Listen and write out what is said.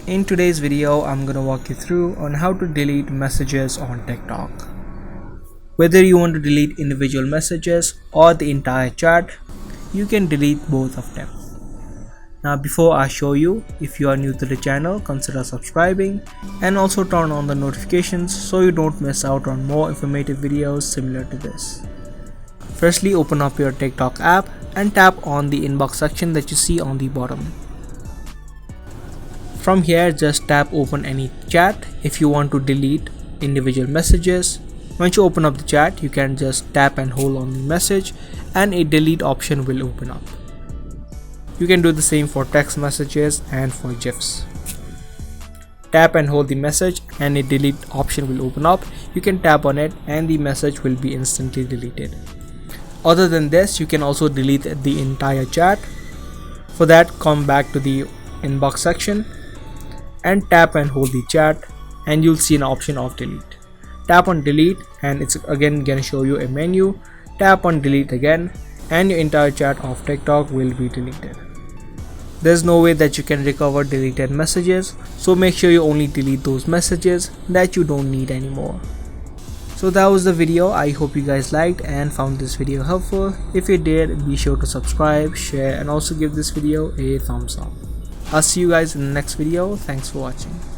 In today's video, I'm gonna walk you through on how to delete messages on TikTok. Whether you want to delete individual messages or the entire chat, you can delete both of them. Now before I show you, if you are new to the channel, consider subscribing and also turn on the notifications so you don't miss out on more informative videos similar to this. Firstly, open up your TikTok app and tap on the inbox section that you see on the bottom. From here, just tap open any chat if you want to delete individual messages. Once you open up the chat, you can just tap and hold on the message and a delete option will open up. You can do the same for text messages and for GIFs. Tap and hold the message and a delete option will open up. You can tap on it and the message will be instantly deleted. Other than this, you can also delete the entire chat. For that, come back to the inbox section and tap and hold the chat and you'll see an option of delete. Tap on delete and it's again gonna show you a menu. Tap on delete again and your entire chat of TikTok will be deleted. There's no way that you can recover deleted messages, so make sure you only delete those messages that you don't need anymore. So that was the video. I hope you guys liked and found this video helpful. If you did, be sure to subscribe, share and also give this video a thumbs up. I'll see you guys in the next video. Thanks for watching.